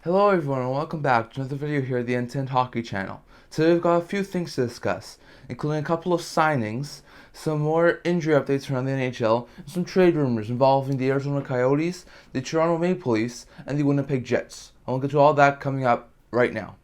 Hello everyone and welcome back to another video here at the N10 Hockey channel. Today we've got a few things to discuss, including a couple of signings, some more injury updates around the NHL, and some trade rumors involving the Arizona Coyotes, the Toronto Maple Leafs, and the Winnipeg Jets. And we'll get to all that coming up right now.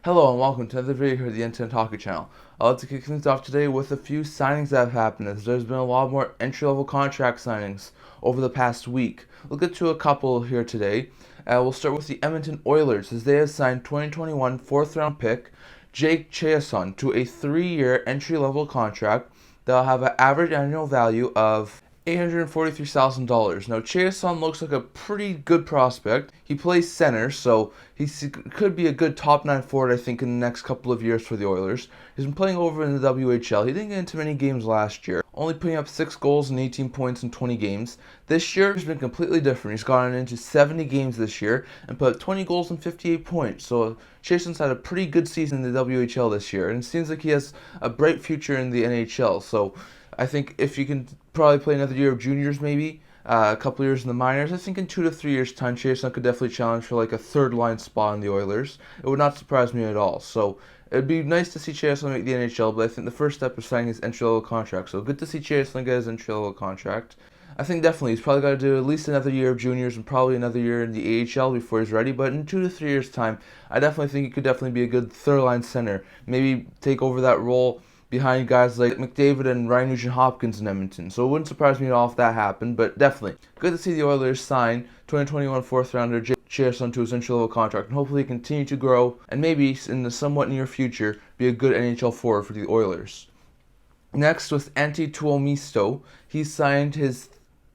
Hello and welcome to another video here at the N10 Hockey channel. I'd like to kick things off today with a few signings that have happened, as there's been a lot more entry-level contract signings over the past week. We'll get to a couple here today. We'll start with the Edmonton Oilers, as they have signed 2021 fourth-round pick Jake Chychrun to a 3-year entry-level contract that'll have an average annual value of $843,000. Now, Chychrun looks like a pretty good prospect. He plays center, so he could be a good top 9 forward, I think, in the next couple of years for the Oilers. He's been playing over in the WHL. He didn't get into many games last year, only putting up 6 goals and 18 points in 20 games. This year has been completely different. He's gotten into 70 games this year and put up 20 goals and 58 points. So Chychrun's had a pretty good season in the WHL this year, and it seems like he has a bright future in the NHL. So I think if you can probably play another year of juniors, maybe a couple years in the minors, I think in 2 to 3 years' time, Chychrun could definitely challenge for like a third-line spot in the Oilers. It would not surprise me at all. So it'd be nice to see Chychrun make the NHL, but I think the first step is signing his entry-level contract. So good to see Chychrun get his entry-level contract. I think definitely he's probably got to do at least another year of juniors and probably another year in the AHL before he's ready. But in 2 to 3 years' time, I definitely think he could definitely be a good third-line center. Maybe take over that role behind guys like McDavid and Ryan Nugent-Hopkins in Edmonton. So it wouldn't surprise me at all if that happened, but definitely good to see the Oilers sign 2021 fourth-rounder Jake Chychrun to his entry-level contract, and hopefully continue to grow and maybe in the somewhat near future be a good NHL forward for the Oilers. Next, with Antti Tuomisto, he signed his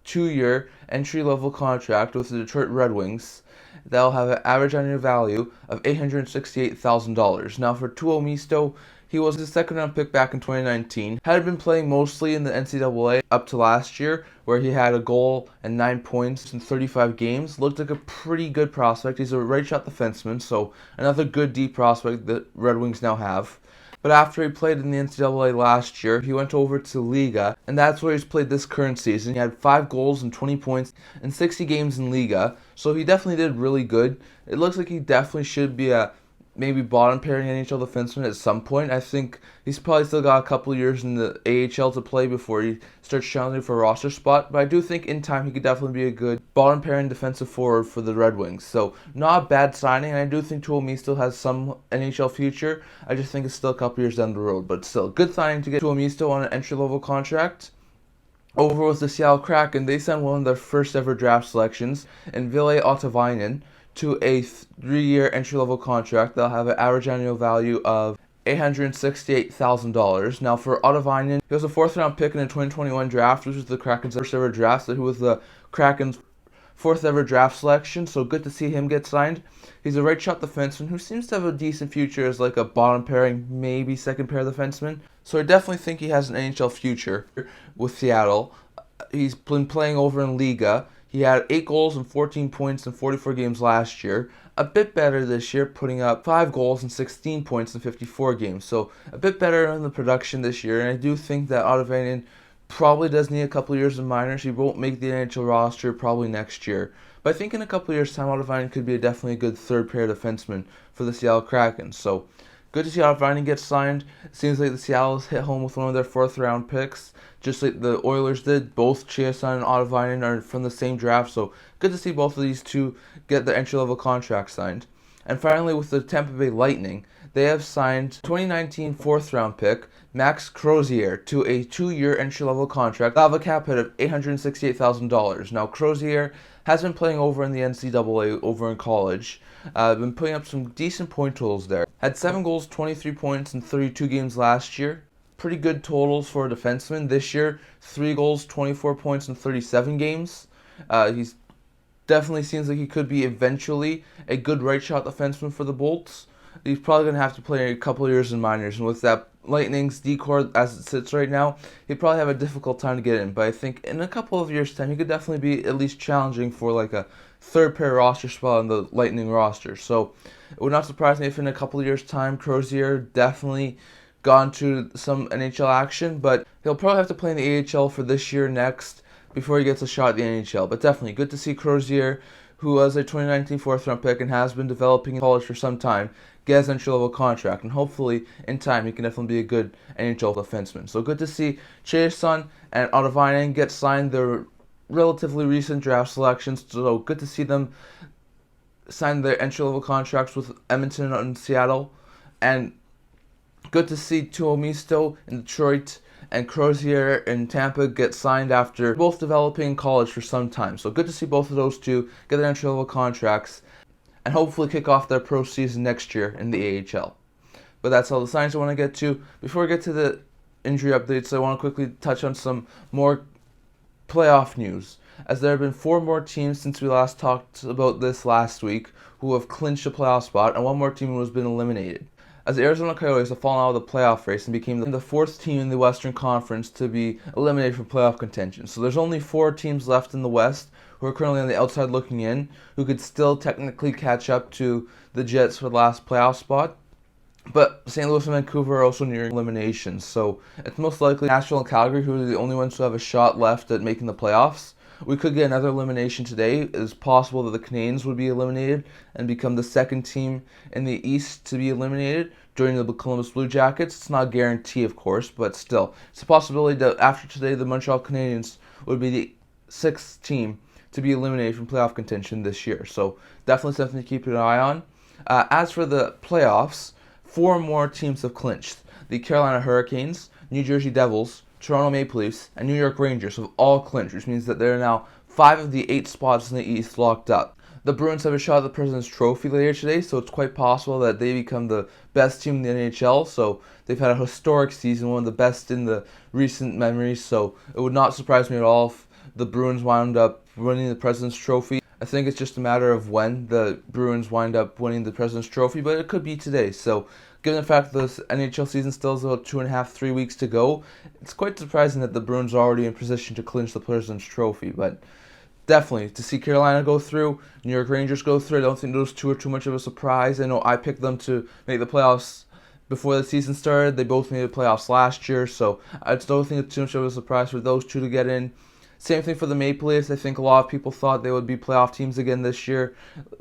2-year entry-level contract with the Detroit Red Wings. That'll have an average annual value of $868,000. Now, for Tuomisto, he was a second-round pick back in 2019. Had been playing mostly in the NCAA up to last year, where he had a goal and 9 points in 35 games. Looked like a pretty good prospect. He's a right-shot defenseman, so another good deep prospect that Red Wings now have. But after he played in the NCAA last year, he went over to Liga, and that's where he's played this current season. He had 5 goals and 20 points in 60 games in Liga, so he definitely did really good. It looks like he definitely should be a maybe bottom pairing NHL defenseman at some point. I think he's probably still got a couple years in the AHL to play before he starts challenging for a roster spot, but I do think in time he could definitely be a good bottom pairing defensive forward for the Red Wings. So not a bad signing, and I do think Tuomi still has some NHL future. I just think it's still a couple years down the road, but still good signing to get Tuomi still on an entry-level contract. Over with the Seattle Kraken, they signed one of their first ever draft selections in Ville Ottavainen to a 3-year entry-level contract that'll have an average annual value of $868,000. Now, for Ottavainen, he was a 4th-round pick in the 2021 draft, which was the Kraken's first ever draft, so he was the Kraken's 4th ever draft selection, so good to see him get signed. He's a right-shot defenseman who seems to have a decent future as like a bottom pairing, maybe second pair defenseman. So I definitely think he has an NHL future with Seattle. He's been playing over in Liga. He had 8 goals and 14 points in 44 games last year. A bit better this year, putting up 5 goals and 16 points in 54 games. So a bit better in the production this year. And I do think that Ottavainen probably does need a couple years in minors. He won't make the NHL roster probably next year. But I think in a couple years' time, Ottavainen could be definitely a good third-pair defenseman for the Seattle Kraken. So good to see Ottavainen get signed. It seems like the Seattle's hit home with one of their 4th-round picks, just like the Oilers did. Both Chychrun and Ottavainen are from the same draft, so good to see both of these two get their entry-level contract signed. And finally, with the Tampa Bay Lightning, they have signed 2019 4th-round pick Max Crozier to a 2-year entry-level contract. They'll have a cap hit of $868,000. Now, Crozier has been playing over in the NCAA over in college. Been putting up some decent point totals there. Had 7 goals, 23 points in 32 games last year. Pretty good totals for a defenseman. This year, 3 goals, 24 points in 37 games. He's definitely seems like he could be eventually a good right-shot defenseman for the Bolts. He's probably going to have to play a couple of years in minors, and with that Lightning's decor as it sits right now, he'd probably have a difficult time to get in. But I think in a couple of years' time, he could definitely be at least challenging for like a third-pair roster spot on the Lightning roster. So it would not surprise me if in a couple of years' time, Crozier definitely gone to some NHL action, but he'll probably have to play in the AHL for this year next before he gets a shot at the NHL. But definitely good to see Crozier, who was a 2019 fourth-round pick and has been developing in college for some time, gets an entry-level contract, and hopefully, in time, he can definitely be a good NHL defenseman. So good to see Chychrun and Ottavainen get signed their relatively recent draft selections, so good to see them sign their entry-level contracts with Edmonton and Seattle, and good to see Tuomisto in Detroit and Crozier in Tampa get signed after both developing in college for some time. So good to see both of those two get their entry-level contracts and hopefully kick off their pro season next year in the AHL. But that's all the signings I want to get to. Before we get to the injury updates, I want to quickly touch on some more playoff news, as there have been 4 more teams since we last talked about this last week who have clinched a playoff spot, and 1 more team who has been eliminated, as the Arizona Coyotes have fallen out of the playoff race and became the 4th team in the Western Conference to be eliminated from playoff contention. So there's only 4 teams left in the West who are currently on the outside looking in, who could still technically catch up to the Jets for the last playoff spot. But St. Louis and Vancouver are also nearing elimination, so it's most likely Nashville and Calgary who are the only ones who have a shot left at making the playoffs. We could get another elimination today. It is possible that the Canadiens would be eliminated and become the 2nd team in the East to be eliminated during the Columbus Blue Jackets. It's not a guarantee, of course, but still. It's a possibility that after today, the Montreal Canadiens would be the 6th team to be eliminated from playoff contention this year. So definitely something to keep an eye on. As for the playoffs, 4 more teams have clinched. The Carolina Hurricanes, New Jersey Devils, Toronto Maple Leafs, and New York Rangers have all clinched, which means that there are now 5 of the 8 spots in the East locked up. The Bruins have a shot at the President's Trophy later today, so it's quite possible that they become the best team in the NHL. So they've had a historic season, one of the best in the recent memories, so it would not surprise me at all if the Bruins wound up winning the President's Trophy. I think it's just a matter of when the Bruins wind up winning the President's Trophy, but it could be today. So given the fact that this NHL season still has about 2.5-3 weeks to go, it's quite surprising that the Bruins are already in position to clinch the President's Trophy. But definitely, to see Carolina go through, New York Rangers go through, I don't think those two are too much of a surprise. I know I picked them to make the playoffs before the season started. They both made the playoffs last year, so I don't think it's too much of a surprise for those two to get in. Same thing for the Maple Leafs. I think a lot of people thought they would be playoff teams again this year.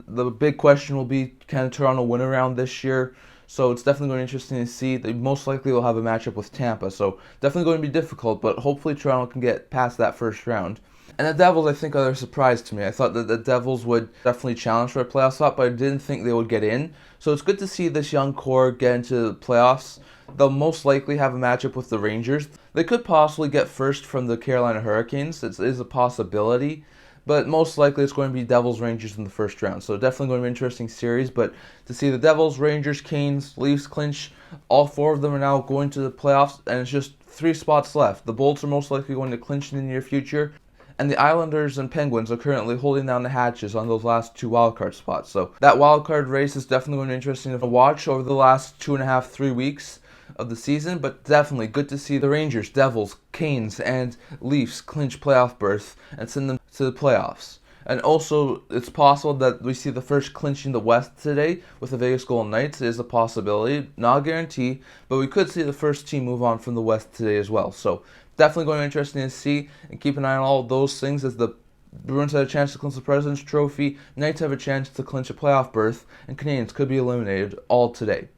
The big question will be, can Toronto win around this year? So it's definitely going to be interesting to see. They most likely will have a matchup with Tampa, so definitely going to be difficult, but hopefully Toronto can get past that first round. And the Devils, I think, are a surprise to me. I thought that the Devils would definitely challenge for a playoff spot, but I didn't think they would get in. So it's good to see this young core get into the playoffs. They'll most likely have a matchup with the Rangers. They could possibly get first from the Carolina Hurricanes. It is a possibility. But most likely it's going to be Devils-Rangers in the first round. So definitely going to be an interesting series. But to see the Devils, Rangers, Canes, Leafs clinch, all 4 of them are now going to the playoffs. And it's just 3 spots left. The Bolts are most likely going to clinch in the near future. And the Islanders and Penguins are currently holding down the hatches on those last 2 wildcard spots. So that wildcard race is definitely going to be interesting to watch over the last 2.5-3 weeks of the season. But definitely good to see the Rangers, Devils, Canes, and Leafs clinch playoff berth and send them to the playoffs. And also, it's possible that we see the first clinch in the West today with the Vegas Golden Knights. It is a possibility, not a guarantee, but we could see the first team move on from the West today as well. So definitely going to be interesting to see, and keep an eye on all of those things, as the Bruins have a chance to clinch the President's Trophy, Knights have a chance to clinch a playoff berth, and Canadiens could be eliminated all today.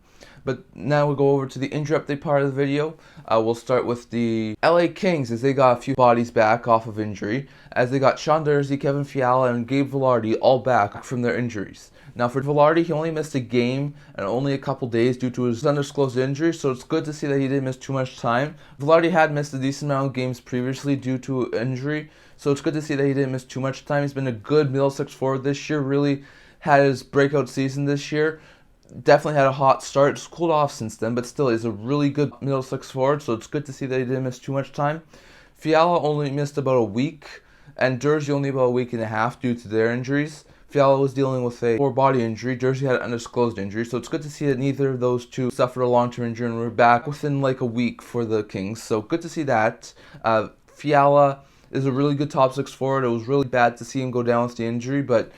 But now we'll go over to the injury update part of the video. We'll start with the LA Kings, as they got a few bodies back off of injury, as they got Sean Durzi, Kevin Fiala, and Gabe Vilardi all back from their injuries. Now for Vilardi, he only missed a game and only a couple days due to his undisclosed injury, so it's good to see that he didn't miss too much time. Vilardi had missed a decent amount of games previously due to injury, so it's good to see that he didn't miss too much time. He's been a good middle six forward this year, really had his breakout season this year. Definitely had a hot start. It's cooled off since then, but still is a really good middle six forward, so it's good to see that he didn't miss too much time. Fiala only missed about a week, and Durzi only about a week and a half due to their injuries. Fiala was dealing with a lower body injury. Durzi had an undisclosed injury, so it's good to see that neither of those two suffered a long-term injury and were back within like a week for the Kings. So good to see that. Fiala is a really good top six forward. It was really bad to see him go down with the injury, but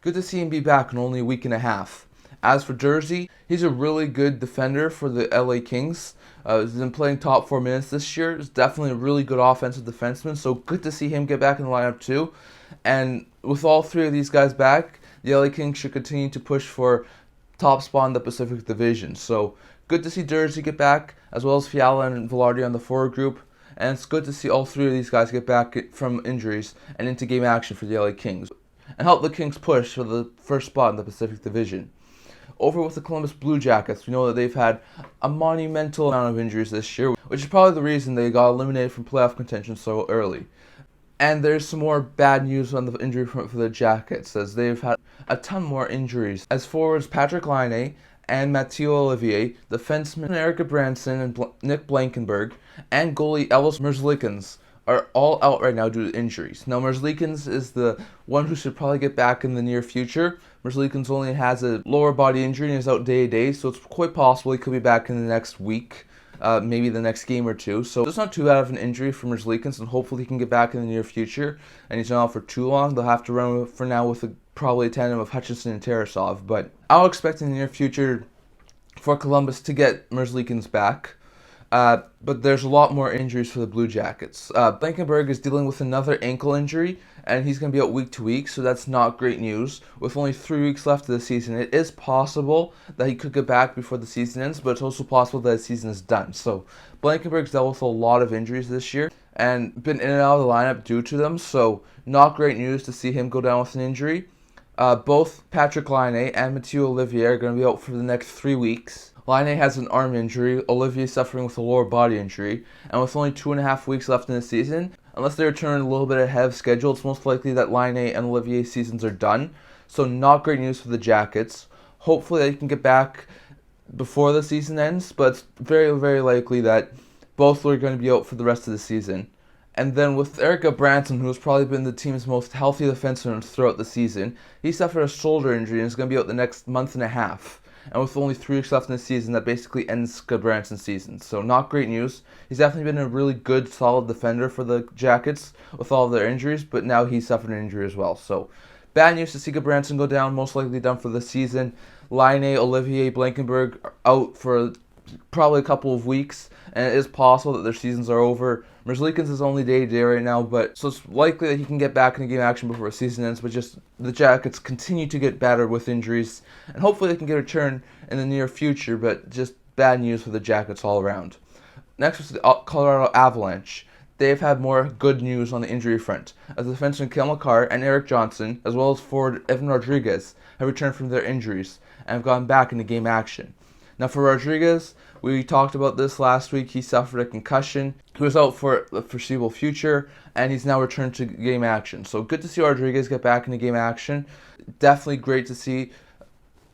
good to see him be back in only a week and a half. As for Durzi, he's a really good defender for the LA Kings. He's been playing top 4 minutes this year. He's definitely a really good offensive defenseman, so good to see him get back in the lineup too. And with all three of these guys back, the LA Kings should continue to push for top spot in the Pacific Division. So good to see Jersey get back, as well as Fiala and Velarde on the forward group. And it's good to see all three of these guys get back from injuries and into game action for the LA Kings, and help the Kings push for the first spot in the Pacific Division. Over with the Columbus Blue Jackets, we know that they've had a monumental amount of injuries this year, which is probably the reason they got eliminated from playoff contention so early. And there's some more bad news on the injury front for the Jackets, as they've had a ton more injuries. As forwards Patrik Laine and Mathieu Olivier, defenseman Erik Gudbranson and Nick Blankenburg, and goalie Elvis Merzlikins are all out right now due to injuries. Now, Merzlikins is the one who should probably get back in the near future. Merzlikins only has a lower body injury and is out day to day, so it's quite possible he could be back in the next week, maybe the next game or two. So it's not too bad of an injury for Merzlikins, and hopefully he can get back in the near future. And he's not out for too long. They'll have to run for now with probably a tandem of Hutchinson and Tarasov. But I'll expect in the near future for Columbus to get Merzlikins back. But there's a lot more injuries for the Blue Jackets. Blankenburg is dealing with another ankle injury, and he's going to be out week to week, so that's not great news. With only 3 weeks left of the season, it is possible that he could get back before the season ends, but it's also possible that the season is done. So Blankenburg's dealt with a lot of injuries this year and been in and out of the lineup due to them, so not great news to see him go down with an injury. Both Patrik Laine and Mathieu Olivier are going to be out for the next 3 weeks. Laine has an arm injury, Olivier suffering with a lower body injury, and with only 2.5 weeks left in the season, unless they return a little bit ahead of schedule, it's most likely that Laine and Olivier's seasons are done. So not great news for the Jackets. Hopefully they can get back before the season ends, but it's very, very likely that both are going to be out for the rest of the season. And then with Erik Gudbranson, who has probably been the team's most healthy defenseman throughout the season, he suffered a shoulder injury and is going to be out the next month and a half. And with only 3 weeks left in the season, that basically ends Gudbranson's season. So not great news. He's definitely been a really good, solid defender for the Jackets with all of their injuries, but now he suffered an injury as well. So bad news to see Gudbranson go down, most likely done for the season. Laine, Olivier, Blankenburg are out for probably a couple of weeks, and it is possible that their seasons are over. Merzlikins is only day-to-day right now, but so it's likely that he can get back in the game action before the season ends, but just the Jackets continue to get battered with injuries, and hopefully they can get a return in the near future, but just bad news for the Jackets all around. Next was the Colorado Avalanche. They've had more good news on the injury front, as the defenseman Cale Makar and Erik Johnson, as well as forward Evan Rodriguez, have returned from their injuries and have gone back into game action. Now for Rodriguez, we talked about this last week. He suffered a concussion. He was out for the foreseeable future, and he's now returned to game action. So good to see Rodriguez get back into game action. Definitely great to see.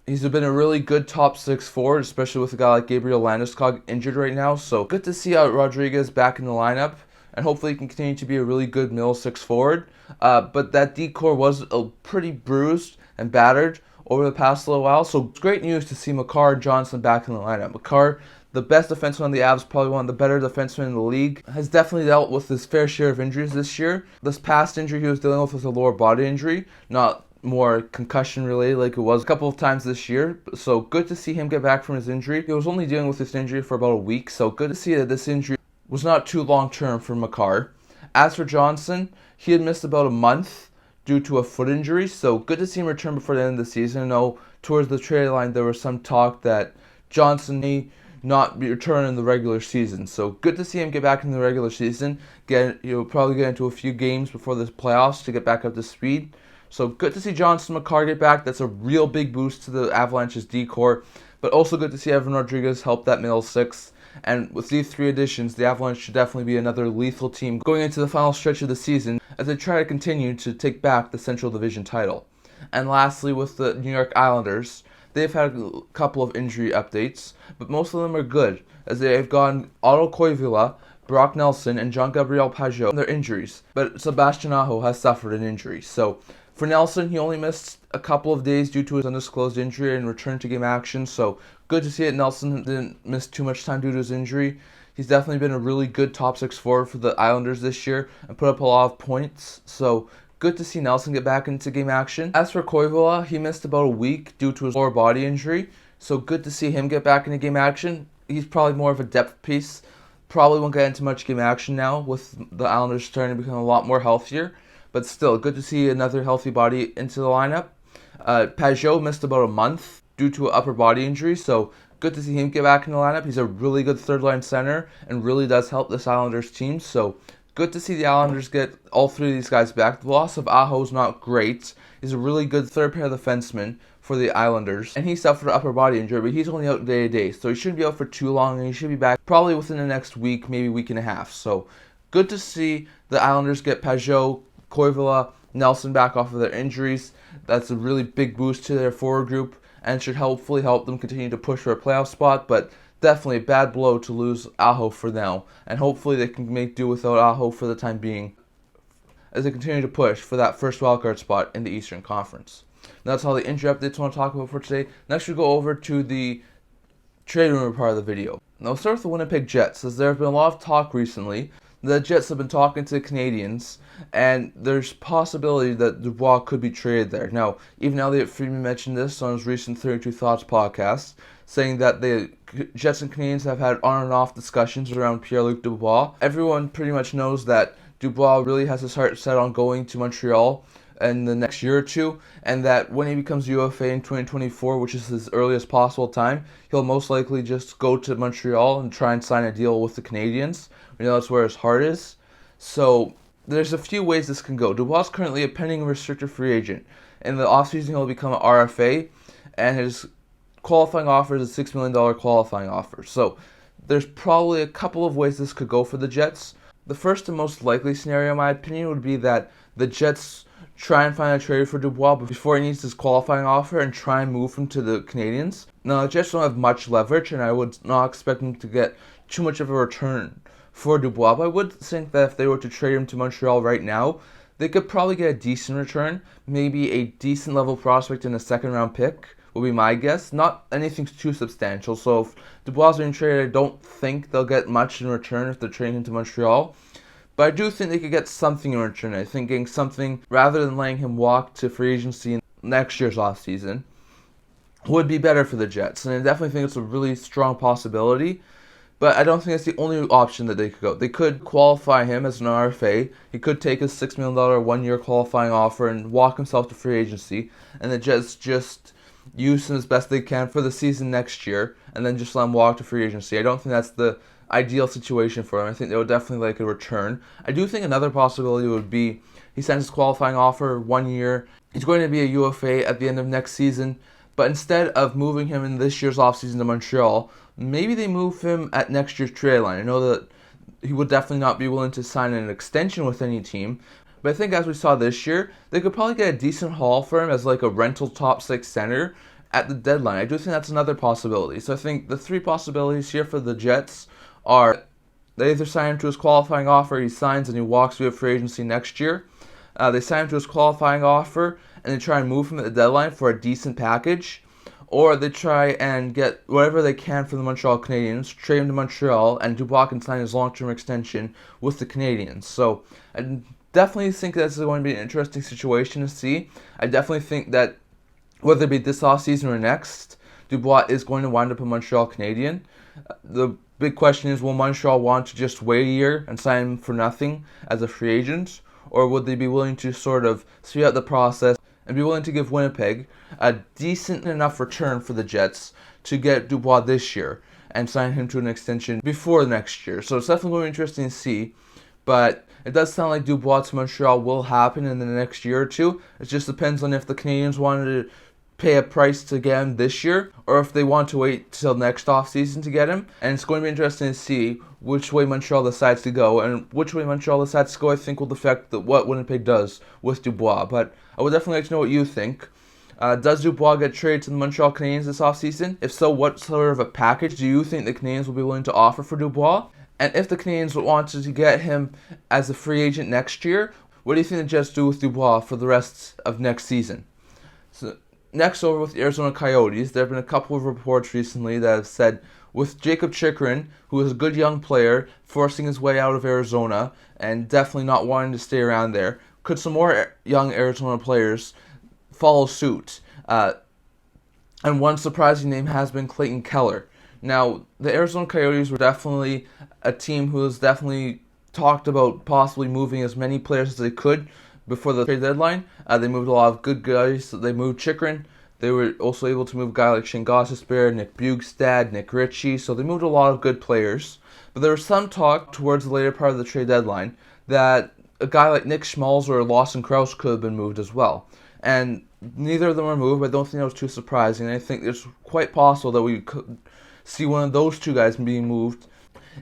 He's been a really good top 6 forward, especially with a guy like Gabriel Landeskog injured right now. So good to see Rodriguez back in the lineup, and hopefully he can continue to be a really good middle 6 forward. But that D-core was pretty bruised and battered over the past little while, so it's great news to see Makar and Johnson back in the lineup. Makar, the best defenseman on the Avs, probably one of the better defensemen in the league, has definitely dealt with his fair share of injuries this year. This past injury he was dealing with was a lower body injury, not more concussion related like it was a couple of times this year. So good to see him get back from his injury. He was only dealing with this injury for about a week, so good to see that this injury was not too long term for Makar. As for Johnson, he had missed about a month due to a foot injury, so good to see him return before the end of the season. I know towards the trade line there was some talk that Johnson may not return in the regular season, so good to see him get back in the regular season. Probably get into a few games before the playoffs to get back up to speed. So good to see Johnson and Makar get back. That's a real big boost to the Avalanche's D-core, but also good to see Evan Rodriguez help that middle 6. And with these 3 additions, the Avalanche should definitely be another lethal team going into the final stretch of the season as they try to continue to take back the Central Division title. And lastly, with the New York Islanders, they've had a couple of injury updates, but most of them are good, as they have gotten Otto Koivula, Brock Nelson, and Jean-Gabriel Pageau from their injuries, but Sebastian Aho has suffered an injury. So for Nelson, he only missed a couple of days due to his undisclosed injury and returned to game action, so good to see it. Nelson didn't miss too much time due to his injury. He's definitely been a really good top 6 forward for the Islanders this year and put up a lot of points, so good to see Nelson get back into game action. As for Koivula, he missed about a week due to his lower body injury, so good to see him get back into game action. He's probably more of a depth piece. Probably won't get into much game action now with the Islanders starting to become a lot more healthier. but still, good to see another healthy body into the lineup. Pajot missed about a month due to an upper body injury, so good to see him get back in the lineup. He's a really good third-line center and really does help this Islanders team, so good to see the Islanders get all three of these guys back. The loss of Aho is not great. He's a really good third-pair defenseman for the Islanders, and he suffered an upper body injury, but he's only out day-to-day, so he shouldn't be out for too long, and he should be back probably within the next week, maybe week and a half. So good to see the Islanders get Pajot, Koivula, Nelson back off of their injuries. That's a really big boost to their forward group and should hopefully help them continue to push for a playoff spot, but definitely a bad blow to lose Aho for now, and hopefully they can make do without Aho for the time being as they continue to push for that first wildcard spot in the Eastern Conference. And that's all the injury updates I want to talk about for today. Next we go over to the trade rumor part of the video. Now we'll start with the Winnipeg Jets, as there have been a lot of talk recently. The Jets have been talking to the Canadiens, and there's possibility that Dubois could be traded there. Now, even Elliot Friedman mentioned this on his recent 32 Thoughts podcast, saying that the Jets and Canadiens have had on and off discussions around Pierre-Luc Dubois. Everyone pretty much knows that Dubois really has his heart set on going to Montreal in the next year or two, and that when he becomes UFA in 2024, which is his earliest possible time, he'll most likely just go to Montreal and try and sign a deal with the Canadiens. We know that's where his heart is. So there's a few ways this can go. Dubois is currently a pending restricted free agent. In the offseason, he'll become an RFA, and his qualifying offer is a $6 million qualifying offer. So there's probably a couple of ways this could go for the Jets. The first and most likely scenario, in my opinion, would be that the Jets try and find a trade for Dubois before he needs his qualifying offer and try and move him to the Canadiens. Now, the Jets don't have much leverage, and I would not expect them to get too much of a return for Dubois, but I would think that if they were to trade him to Montreal right now, they could probably get a decent return, maybe a decent level prospect in a second round pick, would be my guess. Not anything too substantial, so if Dubois is being traded, I don't think they'll get much in return if they're trading him to Montreal. But I do think they could get something in return. I think getting something, rather than letting him walk to free agency in next year's offseason, would be better for the Jets. And I definitely think it's a really strong possibility. But I don't think it's the only option that they could go. They could qualify him as an RFA. He could take his $6 million one-year qualifying offer and walk himself to free agency. And the Jets just use him as best they can for the season next year. And then just let him walk to free agency. I don't think that's the ideal situation for him. I think they would definitely like a return. I do think another possibility would be he sends his qualifying offer 1 year. He's going to be a UFA at the end of next season. But instead of moving him in this year's offseason to Montreal, maybe they move him at next year's trade line. I know that he would definitely not be willing to sign an extension with any team, but I think as we saw this year, they could probably get a decent haul for him as like a rental top six center at the deadline. I do think that's another possibility. So I think the three possibilities here for the Jets are they either sign him to his qualifying offer, he signs and he walks via free agency next year. They sign him to his qualifying offer and they try and move him at the deadline for a decent package. Or they try and get whatever they can from the Montreal Canadiens, trade him to Montreal, and Dubois can sign his long-term extension with the Canadiens. So I definitely think this is going to be an interesting situation to see. I definitely think that whether it be this offseason or next, Dubois is going to wind up a Montreal Canadien. The big question is, will Montreal want to just wait a year and sign him for nothing as a free agent? Or would they be willing to sort of speed out the process and be willing to give Winnipeg a decent enough return for the Jets to get Dubois this year and sign him to an extension before next year? So it's definitely going to be interesting to see, but it does sound like Dubois to Montreal will happen in the next year or two. It just depends on if the Canadiens wanted to pay a price to get him this year or if they want to wait till next offseason to get him. And it's going to be interesting to see which way Montreal decides to go, and which way Montreal decides to go I think will affect what Winnipeg does with Dubois. But I would definitely like to know what you think. Does Dubois get traded to the Montreal Canadiens this offseason? If so, what sort of a package do you think the Canadiens will be willing to offer for Dubois? And if the Canadiens wanted to get him as a free agent next year, what do you think the Jets do with Dubois for the rest of next season? So next, over with the Arizona Coyotes, there have been a couple of reports recently that have said with Jacob Chychrun, who is a good young player, forcing his way out of Arizona and definitely not wanting to stay around there, could some more young Arizona players follow suit? And one surprising name has been Clayton Keller. Now, the Arizona Coyotes were definitely a team who has definitely talked about possibly moving as many players as they could before the trade deadline. They moved a lot of good guys. They moved Chychrun. They were also able to move a guy like Shingasisbear, Nick Bjugstad, Nick Ritchie. So they moved a lot of good players. But there was some talk towards the later part of the trade deadline that a guy like Nick Schmalz or Lawson Krause could have been moved as well. And neither of them were moved. I don't think that was too surprising. I think it's quite possible that we could see one of those two guys being moved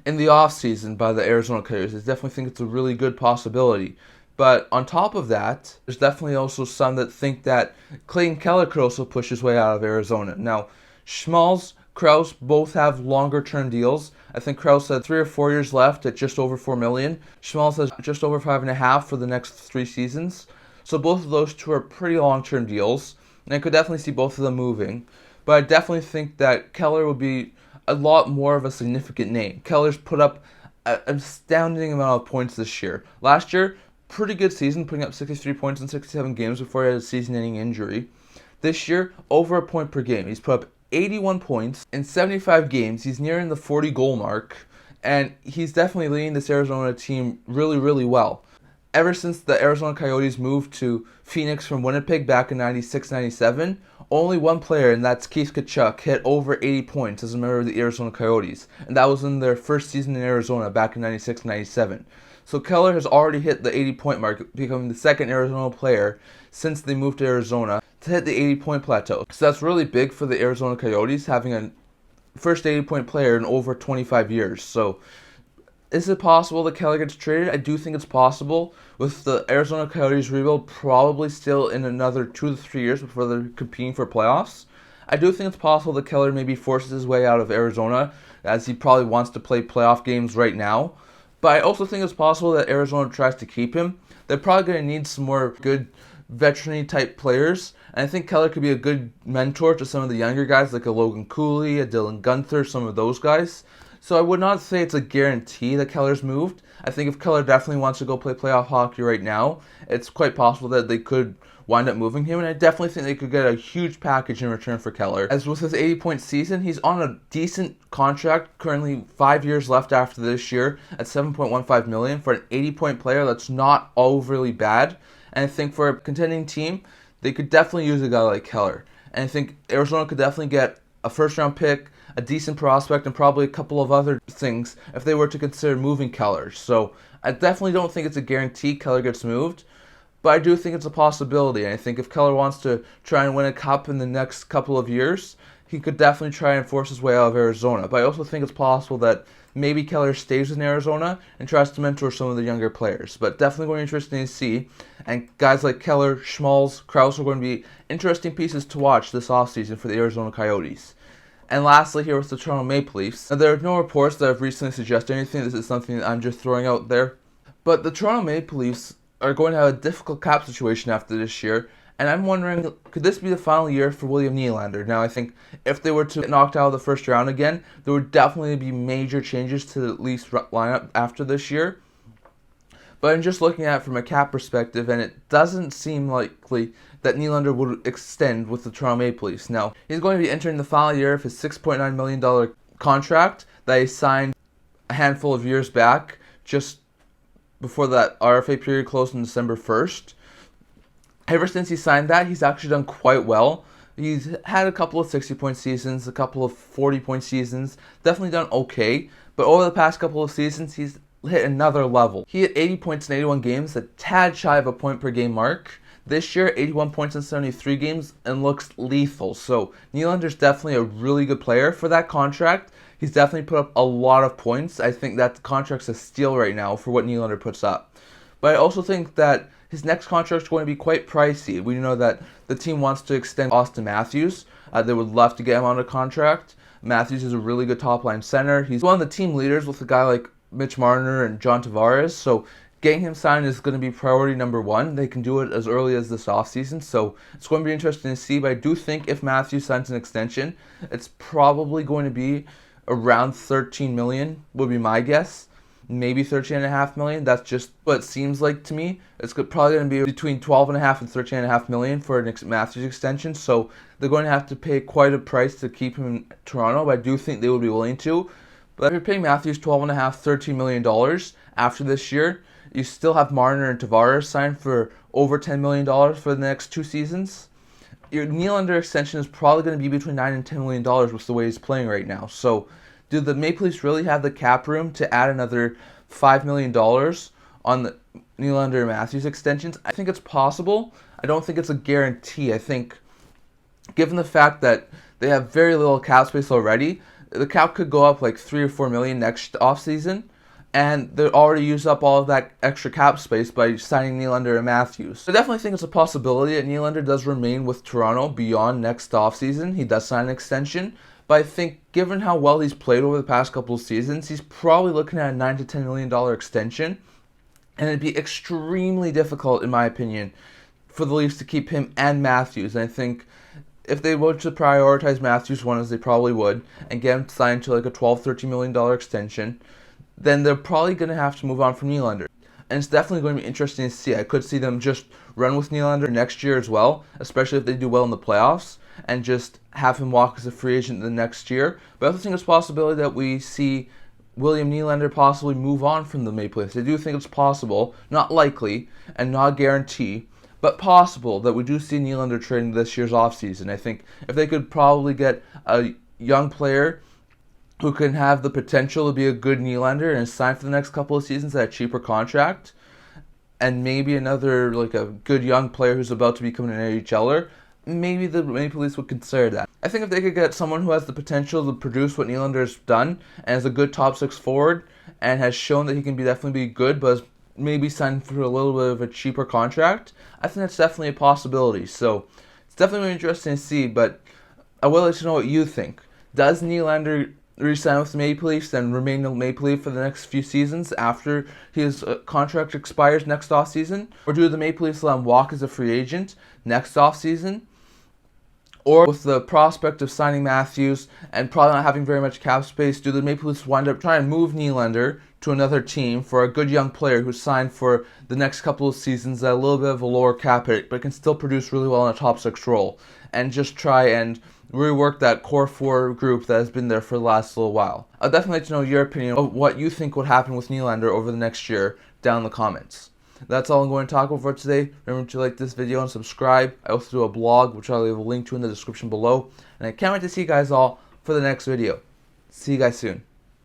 in the offseason by the Arizona Coyotes. I definitely think it's a really good possibility. But on top of that, there's definitely also some that think that Clayton Keller could also push his way out of Arizona. Now, Schmalz, Krause both have longer-term deals. I think Krause had 3 or 4 years left at just over $4 million. Schmalz has just over 5.5 for the next 3 seasons. So both of those two are pretty long-term deals, and I could definitely see both of them moving. But I definitely think that Keller would be a lot more of a significant name. Keller's put up an astounding amount of points this year. Last year, pretty good season, putting up 63 points in 67 games before he had a season-ending injury. This year, over a point per game. He's put up 81 points in 75 games. He's nearing the 40-goal mark, and he's definitely leading this Arizona team really, really well. Ever since the Arizona Coyotes moved to Phoenix from Winnipeg back in 96-97, only one player, and that's Keith Tkachuk, hit over 80 points as a member of the Arizona Coyotes, and that was in their first season in Arizona back in 96-97. So Keller has already hit the 80-point mark, becoming the second Arizona player since they moved to Arizona to hit the 80-point plateau. So that's really big for the Arizona Coyotes, having a first 80-point player in over 25 years. So is it possible that Keller gets traded? I do think it's possible. With the Arizona Coyotes rebuild probably still in another 2 to 3 years before they're competing for playoffs, I do think it's possible that Keller maybe forces his way out of Arizona, as he probably wants to play playoff games right now. But I also think it's possible that Arizona tries to keep him. They're probably going to need some more good veteran-y type players. And I think Keller could be a good mentor to some of the younger guys like a Logan Cooley, a Dylan Guenther, some of those guys. So I would not say it's a guarantee that Keller's moved. I think if Keller definitely wants to go play playoff hockey right now, it's quite possible that they could wind up moving him, and I definitely think they could get a huge package in return for Keller. As with his 80-point season, he's on a decent contract, currently 5 years left after this year at $7.15 million for an 80-point player. That's not overly bad, and I think for a contending team, they could definitely use a guy like Keller. And I think Arizona could definitely get a first-round pick, a decent prospect, and probably a couple of other things if they were to consider moving Keller. So I definitely don't think it's a guarantee Keller gets moved, but I do think it's a possibility. And I think if Keller wants to try and win a cup in the next couple of years, he could definitely try and force his way out of Arizona. But I also think it's possible that maybe Keller stays in Arizona and tries to mentor some of the younger players. But definitely going to be interesting to see. And guys like Keller, Schmalz, Krause are going to be interesting pieces to watch this offseason for the Arizona Coyotes. And lastly, here with the Toronto Maple Leafs. Now, there are no reports that have recently suggested anything. This is something that I'm just throwing out there. But the Toronto Maple Leafs are going to have a difficult cap situation after this year. And I'm wondering, could this be the final year for William Nylander? Now, I think if they were to get knocked out of the first round again, there would definitely be major changes to the Leafs lineup after this year. But I'm just looking at it from a cap perspective, and it doesn't seem likely that Nylander would extend with the Toronto Maple Leafs. Now, he's going to be entering the final year of his $6.9 million contract that he signed a handful of years back, just before that RFA period closed on December 1st. Ever since he signed that, he's actually done quite well. He's had a couple of 60-point seasons, a couple of 40-point seasons, definitely done okay. But over the past couple of seasons, he's hit another level. He hit 80 points in 81 games, a tad shy of a point per game mark. This year, 81 points in 73 games, and looks lethal. So Nylander's definitely a really good player for that contract. He's definitely put up a lot of points. I think that contract's a steal right now for what Nylander puts up. But I also think that his next contract is going to be quite pricey. We know that the team wants to extend Austin Matthews. They would love to get him on a contract. Matthews is a really good top-line center. He's one of the team leaders with a guy like Mitch Marner and John Tavares. So getting him signed is going to be priority number one. They can do it as early as this offseason. So it's going to be interesting to see. But I do think if Matthews signs an extension, it's probably going to be around $13 million, would be my guess. Maybe $13.5 million. That's just what it seems like to me. It's probably going to be between $12.5 and $13.5 million for a Matthews extension. So they're going to have to pay quite a price to keep him in Toronto. But I do think they would be willing to. But if you're paying Matthews $12.5, $13 million after this year, you still have Marner and Tavares signed for over $10 million for the next 2 seasons, your Nylander extension is probably going to be between $9 and $10 million with the way he's playing right now. So, do the Maple Leafs really have the cap room to add another $5 million on the Nylander and Matthews extensions? I think it's possible. I don't think it's a guarantee. I think, given the fact that they have very little cap space already, the cap could go up like $3 or $4 million next offseason, and they already used up all of that extra cap space by signing Nylander and Matthews. So I definitely think it's a possibility that Nylander does remain with Toronto beyond next offseason. He does sign an extension, but I think given how well he's played over the past couple of seasons, he's probably looking at a $9 to $10 million extension, and it'd be extremely difficult, in my opinion, for the Leafs to keep him and Matthews. And I think if they were to prioritize Matthews one, as they probably would, and get him signed to like a $12, $13 million extension, then they're probably going to have to move on from Nylander. And it's definitely going to be interesting to see. I could see them just run with Nylander next year as well, especially if they do well in the playoffs, and just have him walk as a free agent the next year. But I also think it's a possibility that we see William Nylander possibly move on from the Maple Leafs. I do think it's possible, not likely, and not a guarantee, but possible that we do see Nylander trading this year's offseason. I think if they could probably get a young player who can have the potential to be a good Nylander and sign for the next couple of seasons at a cheaper contract, and maybe another like a good young player who's about to become an NHLer, maybe the Maple Leafs would consider that. I think if they could get someone who has the potential to produce what Nylander's done and is a good top six forward and has shown that he can definitely be good, but is maybe signed for a little bit of a cheaper contract, I think that's definitely a possibility. So it's definitely interesting to see, but I would like to know what you think. Does Nylander re-sign with the Maple Leafs and remain the Maple Leaf for the next few seasons after his contract expires next offseason? Or do the Maple Leafs let him walk as a free agent next offseason? Or with the prospect of signing Matthews and probably not having very much cap space, do the Maple Leafs wind up trying to move Nylander to another team for a good young player who's signed for the next couple of seasons at a little bit of a lower cap hit, but can still produce really well in a top six role, and just try and rework that core four group that has been there for the last little while? I'd definitely like to know your opinion of what you think would happen with Nylander over the next year down in the comments. That's all I'm going to talk about for today. Remember to like this video and subscribe. I also do a blog, which I'll leave a link to in the description below. And I can't wait to see you guys all for the next video. See you guys soon.